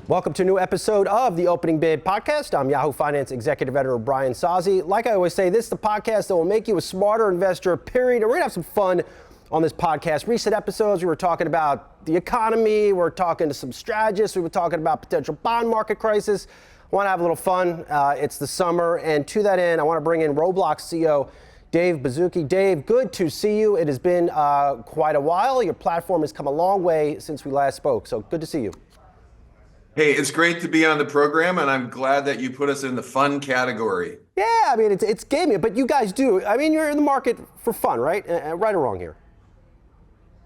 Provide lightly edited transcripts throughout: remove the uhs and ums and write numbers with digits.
Welcome to a new episode of the Opening Bid Podcast. I'm Yahoo Finance Executive Editor Brian Sozzi. Like I always say, this is the podcast that will make you a smarter investor, period. And we're going to have some fun on this podcast. Recent episodes, we were talking about the economy. We're talking to some strategists. We were talking about potential bond market crisis. I want to have a little fun. It's the summer. And to that end, I want to bring in Roblox CEO Dave Baszucki. Dave, good to see you. It has been quite a while. Your platform has come a long way since we last spoke. So good to see you. Hey, it's great to be on the program, and I'm glad that you put us in the fun category. Yeah, I mean, it's gaming, but you guys do. I mean, you're in the market for fun, right? Right or wrong here?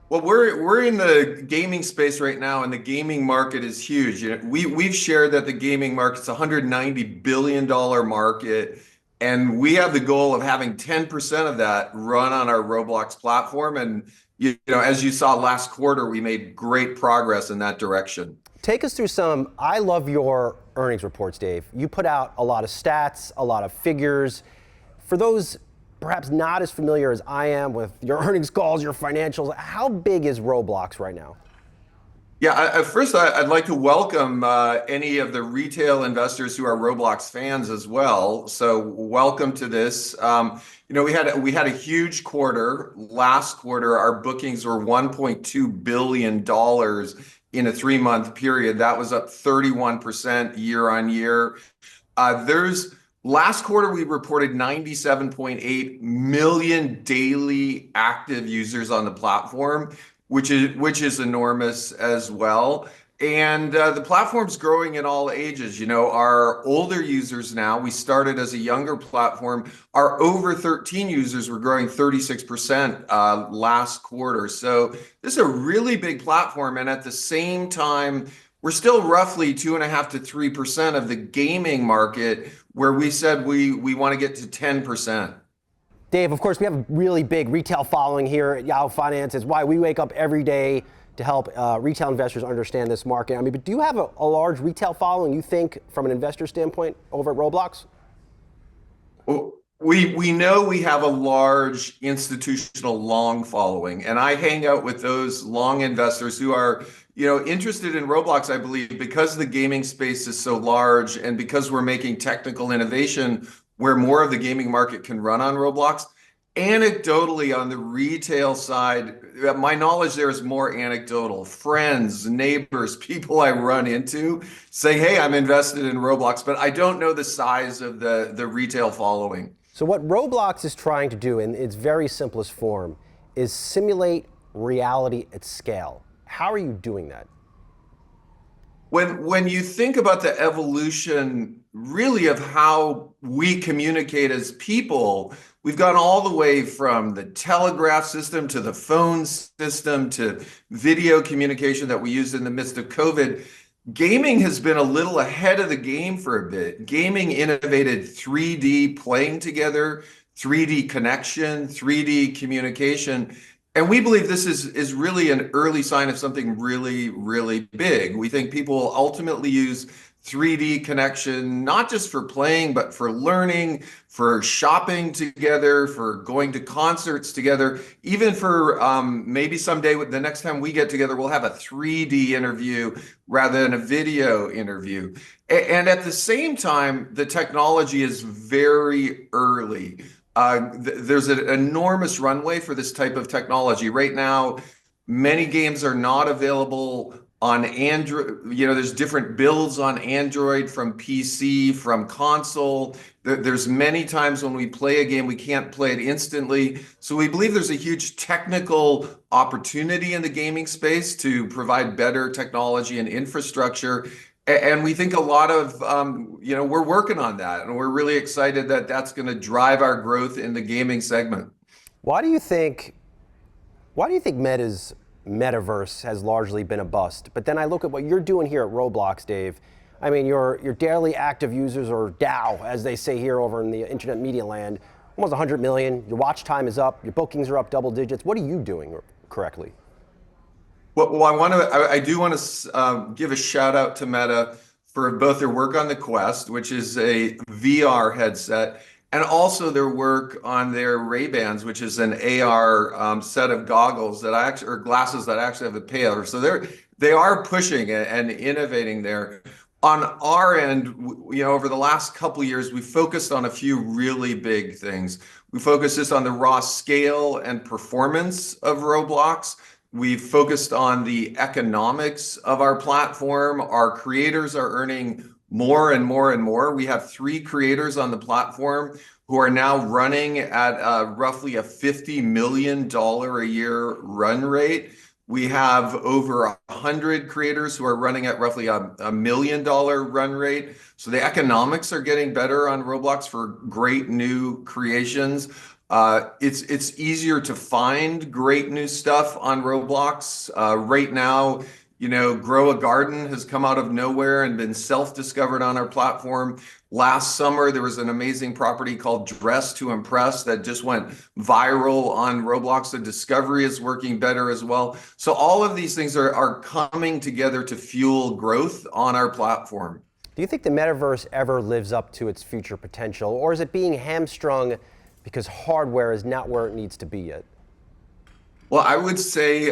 Well, we're in the gaming space right now, and the gaming market is huge. We've shared that the gaming market's a $190 billion market, and we have the goal of having 10% of that run on our Roblox platform. And as you saw last quarter, we made great progress in that direction. Take us through I love your earnings reports, Dave. You put out a lot of stats, a lot of figures. For those perhaps not as familiar as I am with your earnings calls, your financials, how big is Roblox right now? Yeah, first I'd like to welcome any of the retail investors who are Roblox fans as well. So welcome to this. We had a huge quarter. Last quarter, our bookings were $1.2 billion in a 3-month period. That was up 31% year on year. Last quarter, we reported 97.8 million daily active users on the platform, which is enormous as well. And the platform's growing in all ages. Our older users now, we started as a younger platform, our over 13 users were growing 36% last quarter. So this is a really big platform. And at the same time, we're still roughly 2.5 to 3% of the gaming market, where we said we want to get to 10%. Dave, of course, we have a really big retail following here at Yahoo Finance. It's why we wake up every day to help retail investors understand this market. I mean, but do you have a large retail following, you think, from an investor standpoint over at Roblox? Well, we know we have a large institutional long following, and I hang out with those long investors who are interested in Roblox, I believe, because the gaming space is so large and because we're making technical innovation where more of the gaming market can run on Roblox. Anecdotally, on the retail side, my knowledge there is more anecdotal. Friends, neighbors, people I run into say, hey, I'm invested in Roblox, but I don't know the size of the retail following. So what Roblox is trying to do in its very simplest form is simulate reality at scale. How are you doing that? When you think about the evolution, really, of how we communicate as people, we've gone all the way from the telegraph system to the phone system to video communication that we used in the midst of COVID. Gaming has been a little ahead of the game for a bit. Gaming innovated 3D playing together, 3D connection, 3D communication. And we believe this is really an early sign of something really, really big. We think people will ultimately use 3D connection, not just for playing, but for learning, for shopping together, for going to concerts together, even for maybe someday, the next time we get together, we'll have a 3D interview rather than a video interview. And at the same time, the technology is very early. There's an enormous runway for this type of technology. Right now, many games are not available on Android. There's different builds on Android, from PC, from console. There's many times when we play a game, we can't play it instantly. So we believe there's a huge technical opportunity in the gaming space to provide better technology and infrastructure. And we think a lot of, we're working on that, and we're really excited that that's going to drive our growth in the gaming segment. Why do you think Meta's metaverse has largely been a bust? But then I look at what you're doing here at Roblox, Dave. I mean, your daily active users, or DAU, as they say here over in the internet media land, almost 100 million. Your watch time is up. Your bookings are up double digits. What are you doing correctly? Well, I do want to give a shout out to Meta for both their work on the Quest, which is a VR headset, and also their work on their Ray-Bans, which is an AR set of goggles that or glasses that actually have a payout. So they are pushing it and innovating there. On our end, over the last couple of years, we focused on a few really big things. We focused just on the raw scale and performance of Roblox. We've focused on the economics of our platform. Our creators are earning more and more and more. We have 3 creators on the platform who are now running at roughly a $50 million a year run rate. We have over 100 creators who are running at roughly a $1 million run rate. So the economics are getting better on Roblox for great new creations. It's easier to find great new stuff on Roblox. Right now, Grow a Garden has come out of nowhere and been self-discovered on our platform. Last summer, there was an amazing property called Dress to Impress that just went viral on Roblox. The discovery is working better as well. So all of these things are coming together to fuel growth on our platform. Do you think the metaverse ever lives up to its future potential, or is it being hamstrung because hardware is not where it needs to be yet? Well, I would say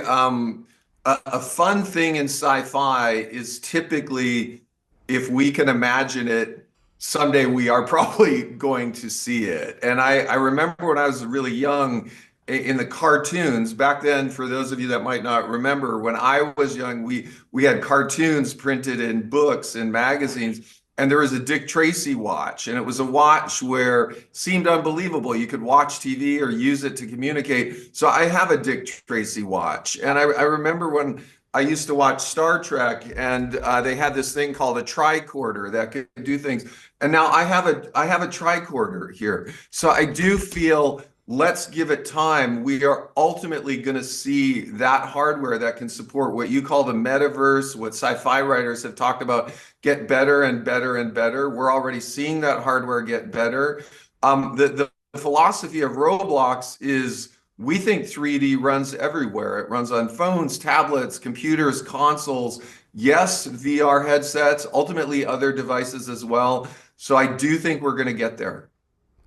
a fun thing in sci-fi is typically, if we can imagine it, someday we are probably going to see it. And I remember when I was really young, in the cartoons back then, for those of you that might not remember, when I was young, we had cartoons printed in books and magazines. And there was a Dick Tracy watch, and it was a watch where it seemed unbelievable. You could watch TV or use it to communicate. So I have a Dick Tracy watch. And I remember when I used to watch Star Trek, and they had this thing called a tricorder that could do things. And now I have a tricorder here. So I do feel, let's give it time. We are ultimately going to see that hardware that can support what you call the metaverse, what sci-fi writers have talked about, get better and better and better. We're already seeing that hardware get better. The philosophy of Roblox is, we think 3D runs everywhere. It runs on phones, tablets, computers, consoles, yes, VR headsets, ultimately other devices as well. So I do think we're going to get there.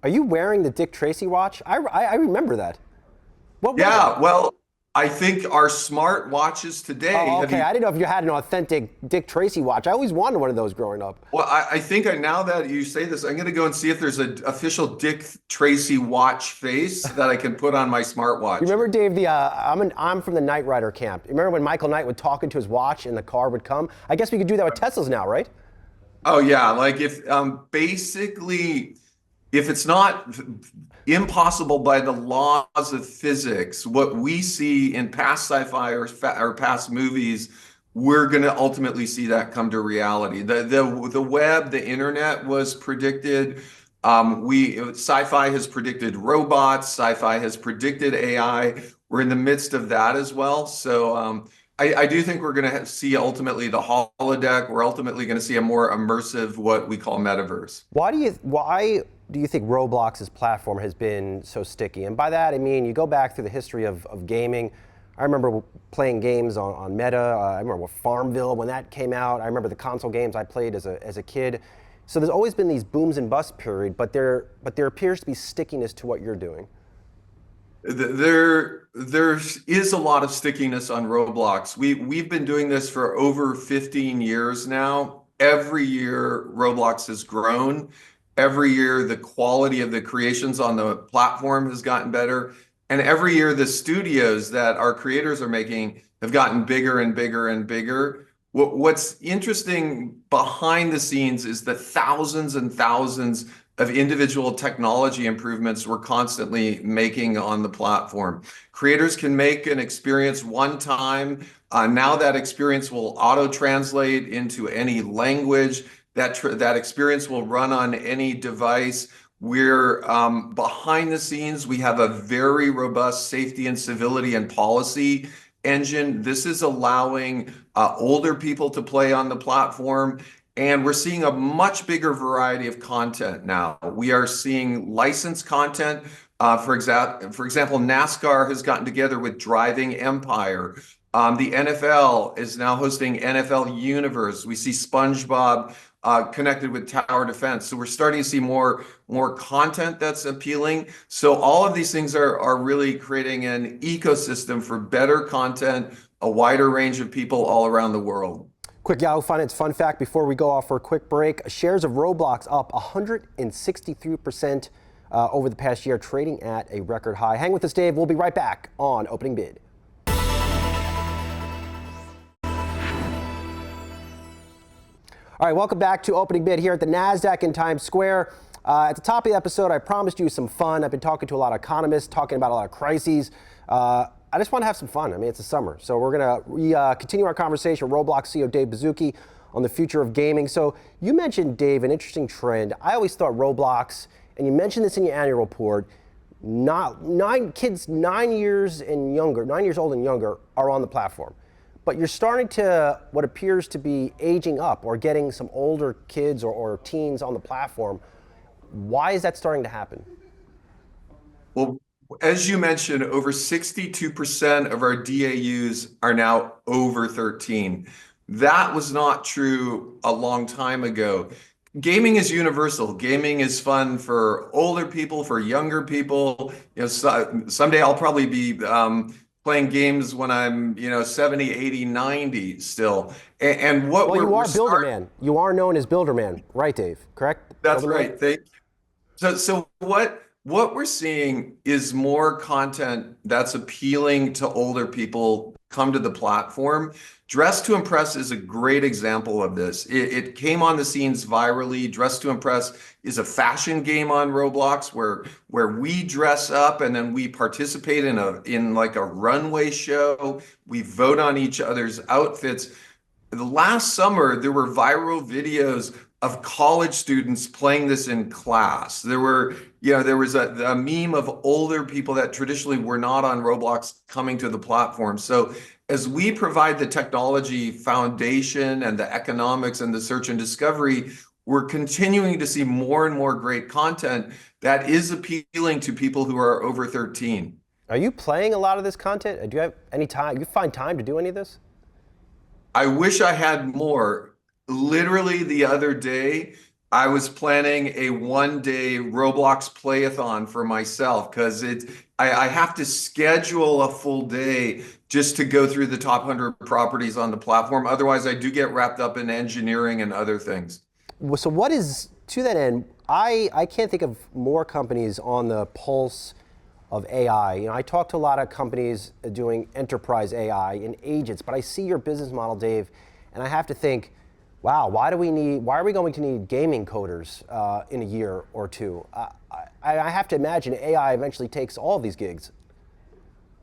Are you wearing the Dick Tracy watch? I remember that. What was Yeah, it? well, I think our smart watches today. Oh, okay. I didn't know if you had an authentic Dick Tracy watch. I always wanted one of those growing up. Well, I think now that you say this, I'm going to go and see if there's an official Dick Tracy watch face that I can put on my smartwatch. You remember, Dave, I'm from the Knight Rider camp. You remember when Michael Knight would talk into his watch and the car would come? I guess we could do that with Teslas now, right? Oh, yeah. Like if basically, if it's not impossible by the laws of physics, what we see in past sci-fi or past movies, we're going to ultimately see that come to reality. The web, the internet was predicted. Sci-fi has predicted robots. Sci-fi has predicted AI. We're in the midst of that as well. So I do think we're going to see ultimately the holodeck. We're ultimately going to see a more immersive, what we call metaverse. Why do you think Roblox's platform has been so sticky? And by that, I mean, you go back through the history of gaming. I remember playing games on Meta. I remember Farmville when that came out. I remember the console games I played as a kid. So there's always been these booms and busts period, but there appears to be stickiness to what you're doing. There is a lot of stickiness on Roblox. We've been doing this for over 15 years now. Every year, Roblox has grown. Every year, the quality of the creations on the platform has gotten better. And every year, the studios that our creators are making have gotten bigger and bigger and bigger. What's interesting behind the scenes is the thousands and thousands of individual technology improvements we're constantly making on the platform. Creators can make an experience one time. Now that experience will auto-translate into any language. That experience will run on any device. We're behind the scenes. We have a very robust safety and civility and policy engine. This is allowing older people to play on the platform. And we're seeing a much bigger variety of content now. We are seeing licensed content. For example, NASCAR has gotten together with Driving Empire. The NFL is now hosting NFL Universe. We see SpongeBob connected with tower defense. So we're starting to see more content that's appealing. So all of these things are really creating an ecosystem for better content, a wider range of people all around the world. Quick Yahoo Finance fun fact before we go off for a quick break. Shares of Roblox up 163% over the past year, trading at a record high. Hang with us, Dave. We'll be right back on Opening Bid. All right, welcome back to Opening Bid here at the NASDAQ in Times Square. At the top of the episode, I promised you some fun. I've been talking to a lot of economists, talking about a lot of crises. I just want to have some fun. I mean, it's the summer. So we're going to continue our conversation with Roblox CEO Dave Baszucki on the future of gaming. So you mentioned, Dave, an interesting trend. I always thought Roblox, and you mentioned this in your annual report, kids 9 years and younger, 9 years old and younger are on the platform. But you're starting to what appears to be aging up or getting some older kids or teens on the platform. Why is that starting to happen? Well, as you mentioned, over 62% of our DAUs are now over 13. That was not true a long time ago. Gaming is universal. Gaming is fun for older people, for younger people. Someday I'll probably be playing games when I'm 70, 80, 90 still. And what well, you are Builderman. You are known as Builderman, right, Dave? Correct? That's Builderman? right. Thank you. So what we're seeing is more content that's appealing to older people come to the platform. Dress to Impress is a great example of this. It came on the scenes virally. Dress to Impress is a fashion game on Roblox where we dress up and then we participate in like a runway show. We vote on each other's outfits. The last summer, there were viral videos of college students playing this in class. There was a meme of older people that traditionally were not on Roblox coming to the platform. So as we provide the technology foundation and the economics and the search and discovery, we're continuing to see more and more great content that is appealing to people who are over 13. Are you playing a lot of this content? Do you have any time? You find time to do any of this? I wish I had more. Literally the other day, I was planning a one-day Roblox playathon for myself because I have to schedule a full day just to go through the top 100 properties on the platform. Otherwise, I do get wrapped up in engineering and other things. So what is, to that end, I can't think of more companies on the pulse of AI. I talk to a lot of companies doing enterprise AI and agents, but I see your business model, Dave, and I have to think, wow, why are we going to need gaming coders in a year or two? I have to imagine AI eventually takes all of these gigs.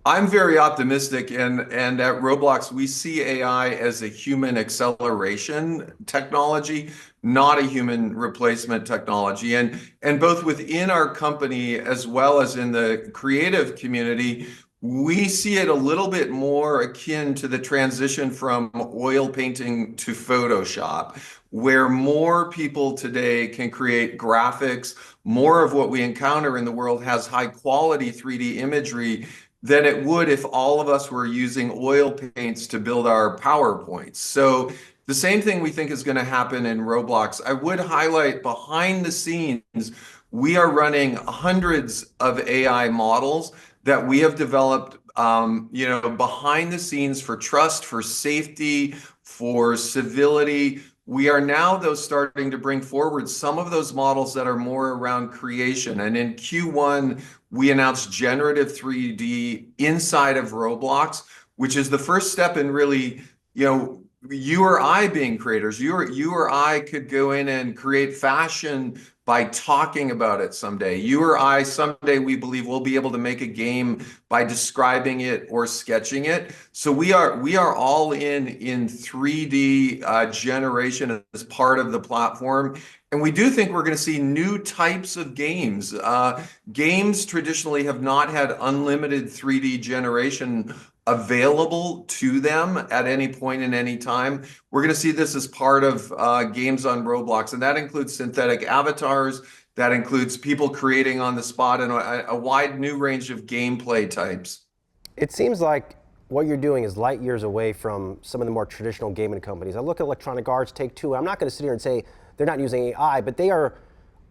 I'm very optimistic, and at Roblox, we see AI as a human acceleration technology, not a human replacement technology. And both within our company as well as in the creative community, we see it a little bit more akin to the transition from oil painting to Photoshop, where more people today can create graphics. More of what we encounter in the world has high quality 3D imagery than it would if all of us were using oil paints to build our PowerPoints. So the same thing we think is going to happen in Roblox. I would highlight behind the scenes, we are running hundreds of AI models that we have developed, behind the scenes for trust, for safety, for civility. We are now, though, starting to bring forward some of those models that are more around creation. And in Q1, we announced generative 3D inside of Roblox, which is the first step in really, you or I being creators. You or I could go in and create fashion by talking about it someday. You or I, someday, we believe we'll be able to make a game by describing it or sketching it. So we are all in 3D generation as part of the platform. And we do think we're going to see new types of games. Games traditionally have not had unlimited 3D generation available to them at any point in any time. We're going to see this as part of games on Roblox, and that includes synthetic avatars, that includes people creating on the spot, and a wide new range of gameplay types. It seems like what you're doing is light years away from some of the more traditional gaming companies. I look at Electronic Arts, Take-Two. I'm not going to sit here and say they're not using AI, but they are,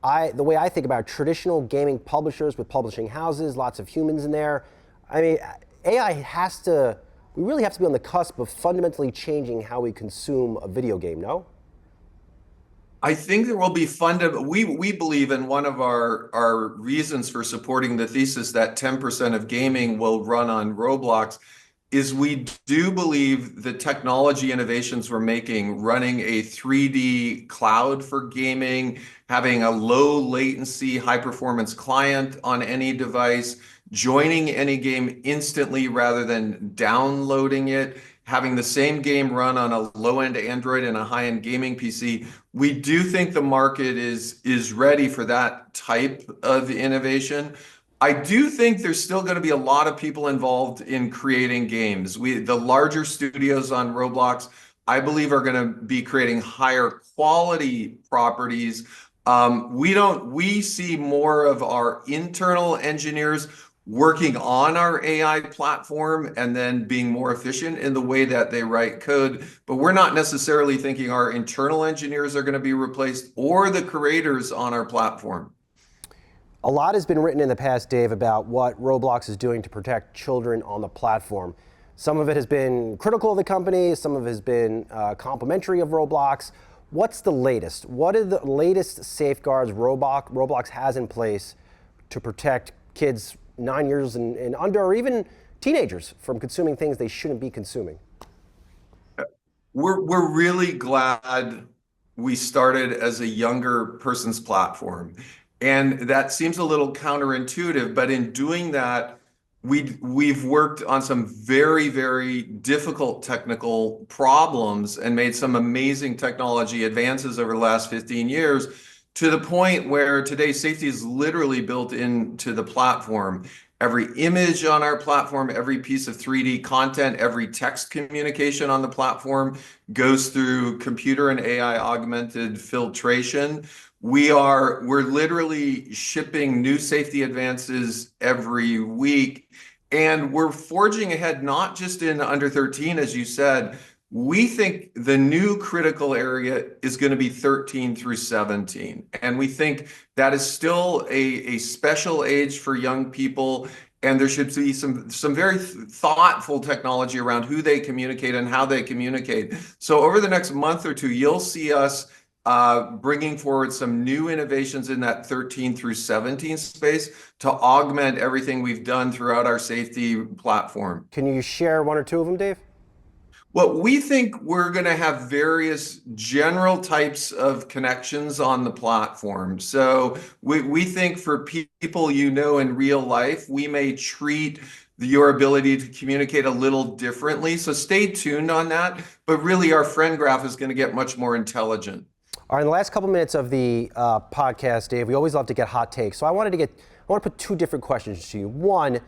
the way I think about traditional gaming publishers with publishing houses, lots of humans in there. I mean, AI we really have to be on the cusp of fundamentally changing how we consume a video game, no? I think there will be we believe, in one of our reasons for supporting the thesis that 10% of gaming will run on Roblox is we do believe the technology innovations we're making, running a 3D cloud for gaming, having a low latency, high performance client on any device, joining any game instantly rather than downloading it, having the same game run on a low-end Android and a high-end gaming PC. We do think the market is ready for that type of innovation. I do think there's still going to be a lot of people involved in creating games. The larger studios on Roblox, I believe, are going to be creating higher quality properties. We see more of our internal engineers working on our AI platform and then being more efficient in the way that they write code. But we're not necessarily thinking our internal engineers are going to be replaced or the creators on our platform. A lot has been written in the past, Dave, about what Roblox is doing to protect children on the platform. Some of it has been critical of the company, some of it has been complimentary of Roblox. What's the latest? What are the latest safeguards Roblox has in place to protect kids 9 years and under, or even teenagers, from consuming things they shouldn't be consuming? We're really glad we started as a younger person's platform. And that seems a little counterintuitive, but in doing that, we've worked on some very, very difficult technical problems and made some amazing technology advances over the last 15 years, to the point where today safety is literally built into the platform. Every image on our platform, every piece of 3D content, every text communication on the platform goes through computer and AI augmented filtration. We're literally shipping new safety advances every week, and we're forging ahead, not just in under 13, as you said. We think the new critical area is going to be 13 through 17. And we think that is still a special age for young people. And there should be some very thoughtful technology around who they communicate and how they communicate. So over the next month or two, you'll see us bringing forward some new innovations in that 13 through 17 space to augment everything we've done throughout our safety platform. Can you share one or two of them, Dave? Well, we think we're going to have various general types of connections on the platform. So we think for people in real life, we may treat your ability to communicate a little differently. So stay tuned on that. But really, our friend graph is going to get much more intelligent. All right, in the last couple minutes of the podcast, Dave, we always love to get hot takes. So I want to put two different questions to you. One,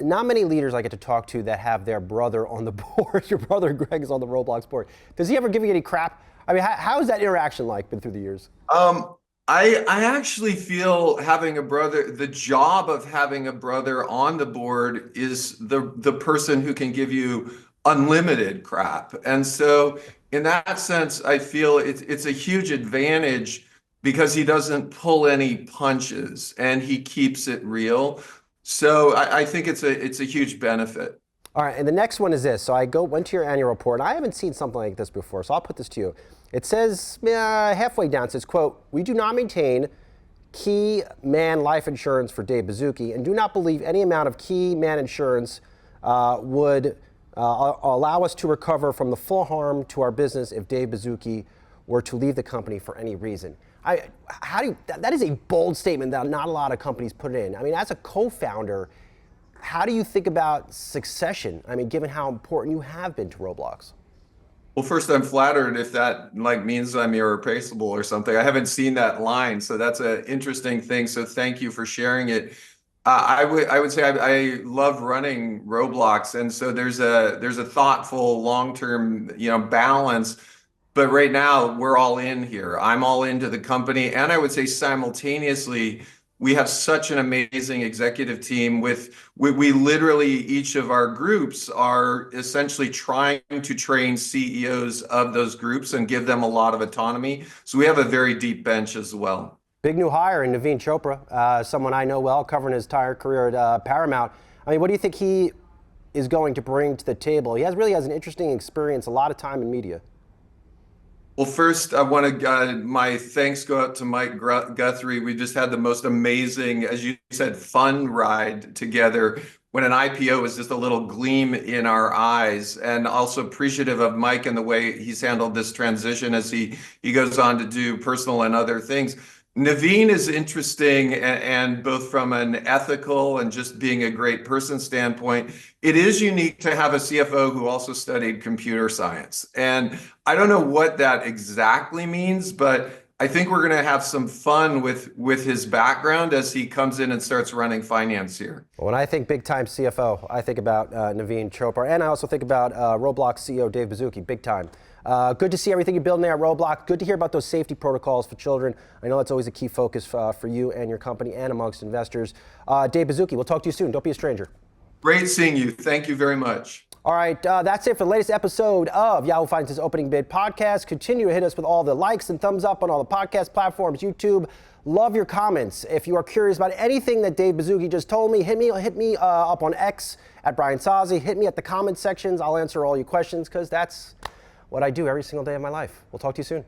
not many leaders I get to talk to that have their brother on the board. Your brother Greg is on the Roblox board. Does he ever give you any crap? I mean, how is that interaction like been through the years? I actually feel having a brother, the job of having a brother on the board is the person who can give you unlimited crap. And so in that sense, I feel it's a huge advantage because he doesn't pull any punches and he keeps it real. So I think it's a huge benefit. All right, and the next one is this. So I went to your annual report, and I haven't seen something like this before, so I'll put this to you. It says, halfway down, it says, quote, "We do not maintain key man life insurance for Dave Baszucki and do not believe any amount of key man insurance would allow us to recover from the full harm to our business if Dave Baszucki were to leave the company for any reason." That is a bold statement that not a lot of companies put it in. I mean, as a co-founder, how do you think about succession? I mean, given how important you have been to Roblox. Well, first, I'm flattered if that means I'm irreplaceable or something. I haven't seen that line, so that's an interesting thing. So thank you for sharing it. I would say I love running Roblox, and so there's a thoughtful long-term balance. But right now we're all in here. I'm all into the company, and I would say simultaneously we have such an amazing executive team we literally, each of our groups are essentially trying to train CEOs of those groups and give them a lot of autonomy. So we have a very deep bench as well. Big new hire in Naveen Chopra, someone I know well, covering his entire career at Paramount. I mean, what do you think he is going to bring to the table? He really has an interesting experience, a lot of time in media. Well, first, I want to, my thanks go out to Mike Guthrie. We just had the most amazing, as you said, fun ride together when an IPO was just a little gleam in our eyes, and also appreciative of Mike and the way he's handled this transition as he goes on to do personal and other things. Naveen is interesting, and both from an ethical and just being a great person standpoint, it is unique to have a CFO who also studied computer science. And I don't know what that exactly means, but I think we're going to have some fun with his background as he comes in and starts running finance here. When I think big time CFO, I think about Naveen Chopra, and I also think about Roblox CEO Dave Baszucki, big time. Good to see everything you're building there at Roblox. Good to hear about those safety protocols for children. I know that's always a key focus for you and your company and amongst investors. Dave Baszucki, we'll talk to you soon. Don't be a stranger. Great seeing you. Thank you very much. All right, that's it for the latest episode of Yahoo Finance's Opening Bid podcast. Continue to hit us with all the likes and thumbs up on all the podcast platforms, YouTube. Love your comments. If you are curious about anything that Dave Baszucki just told me, hit me up on X at Brian Sozzi. Hit me at the comment sections. I'll answer all your questions because that's what I do every single day of my life. We'll talk to you soon.